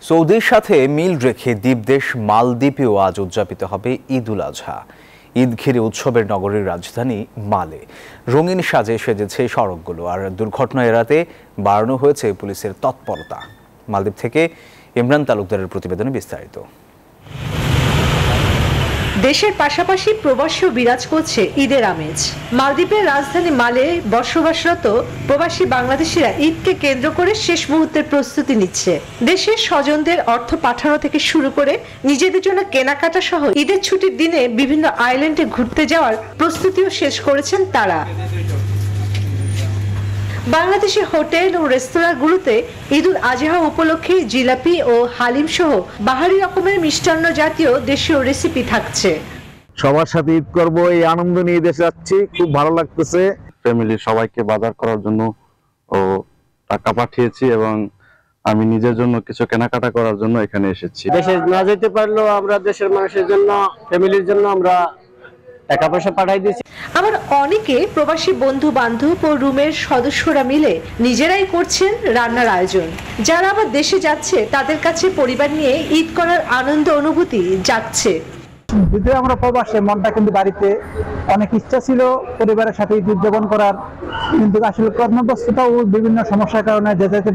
সৌদির সাথে মিল রেখে দ্বীপদেশ মালদ্বীপেও আজ উদযাপিত হবে ঈদ উল আজহা। ঈদ ঘিরে উৎসবের নগরীর রাজধানী মালে রঙিন সাজে সেজেছে সড়কগুলো, আর দুর্ঘটনা এড়াতে বাড়ানো হয়েছে পুলিশের তৎপরতা। মালদ্বীপ থেকে ইমরান তালুকদারের প্রতিবেদনে বিস্তারিত। দেশের পাশাপাশি প্রবাসীও বিরাজ করছে ঈদের আমেজ। মালদ্বীপের রাজধানী মালে বসবাসরত প্রবাসী বাংলাদেশিরা ঈদকে কেন্দ্র করে শেষ মুহূর্তের প্রস্তুতি নিচ্ছে। দেশের স্বজনদের অর্থ পাঠানো থেকে শুরু করে নিজেদের জন্য কেনাকাটা সহ ঈদের ছুটির দিনে বিভিন্ন আইল্যান্ডে ঘুরতে যাওয়ার প্রস্তুতিও শেষ করেছেন তারা। বাংলাদেশের হোটেল ও রেস্তোরাঁগুলোতে ঈদ উল আজহা উপলক্ষে জিলাপি ও হালিম সহ বাহারি রকমের মিষ্টান্ন জাতীয় দেশীয় রেসিপি থাকছে। সবার সাথে ঈদ করব, এই আনন্দ নিয়ে দেশে যাচ্ছি, খুব ভালো লাগতেছে। ফ্যামিলির সবাইকে বাজার করার জন্য ও টাকা পাঠিয়েছি এবং আমি নিজের জন্য কিছু কেনাকাটা করার জন্য এখানে এসেছি। দেশে না যেতে পারলেও আমরা দেশের মানুষের জন্য, ফ্যামিলির জন্য আমরা টাকা পয়সা পাঠাই দিয়েছি। আবার অনেকে প্রবাসী বন্ধু বান্ধব ও রুমের সদস্যরা মিলে নিজেরাই করছেন রান্নার আয়োজন। যারা আবার দেশে যাচ্ছে তাদের কাছে পরিবার নিয়ে ঈদ করার আনন্দ অনুভূতি জাগছে। যদিও আমরা প্রবাসে, মনটা কিন্তু বাড়িতে। অনেক ইচ্ছা ছিল পরিবারের সাথে ঈদ উদযাপন করার, কিন্তু আসলে কর্মব্যস্ততা ও বিভিন্ন সমস্যার কারণে দেশে যেতে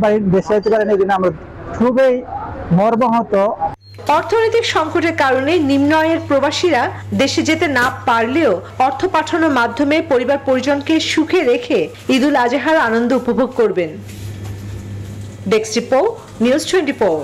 পারেন। এই জন্য আমরা খুবই মর্মাহত। অর্থনৈতিক সংকটের কারণে নিম্ন আয়ের প্রবাসীরা দেশে যেতে না পারলেও অর্থ পাঠানোর মাধ্যমে পরিবার পরিজনকে সুখে রেখে ঈদ উল আজহার আনন্দ উপভোগ করবেন। Desk report, news 24।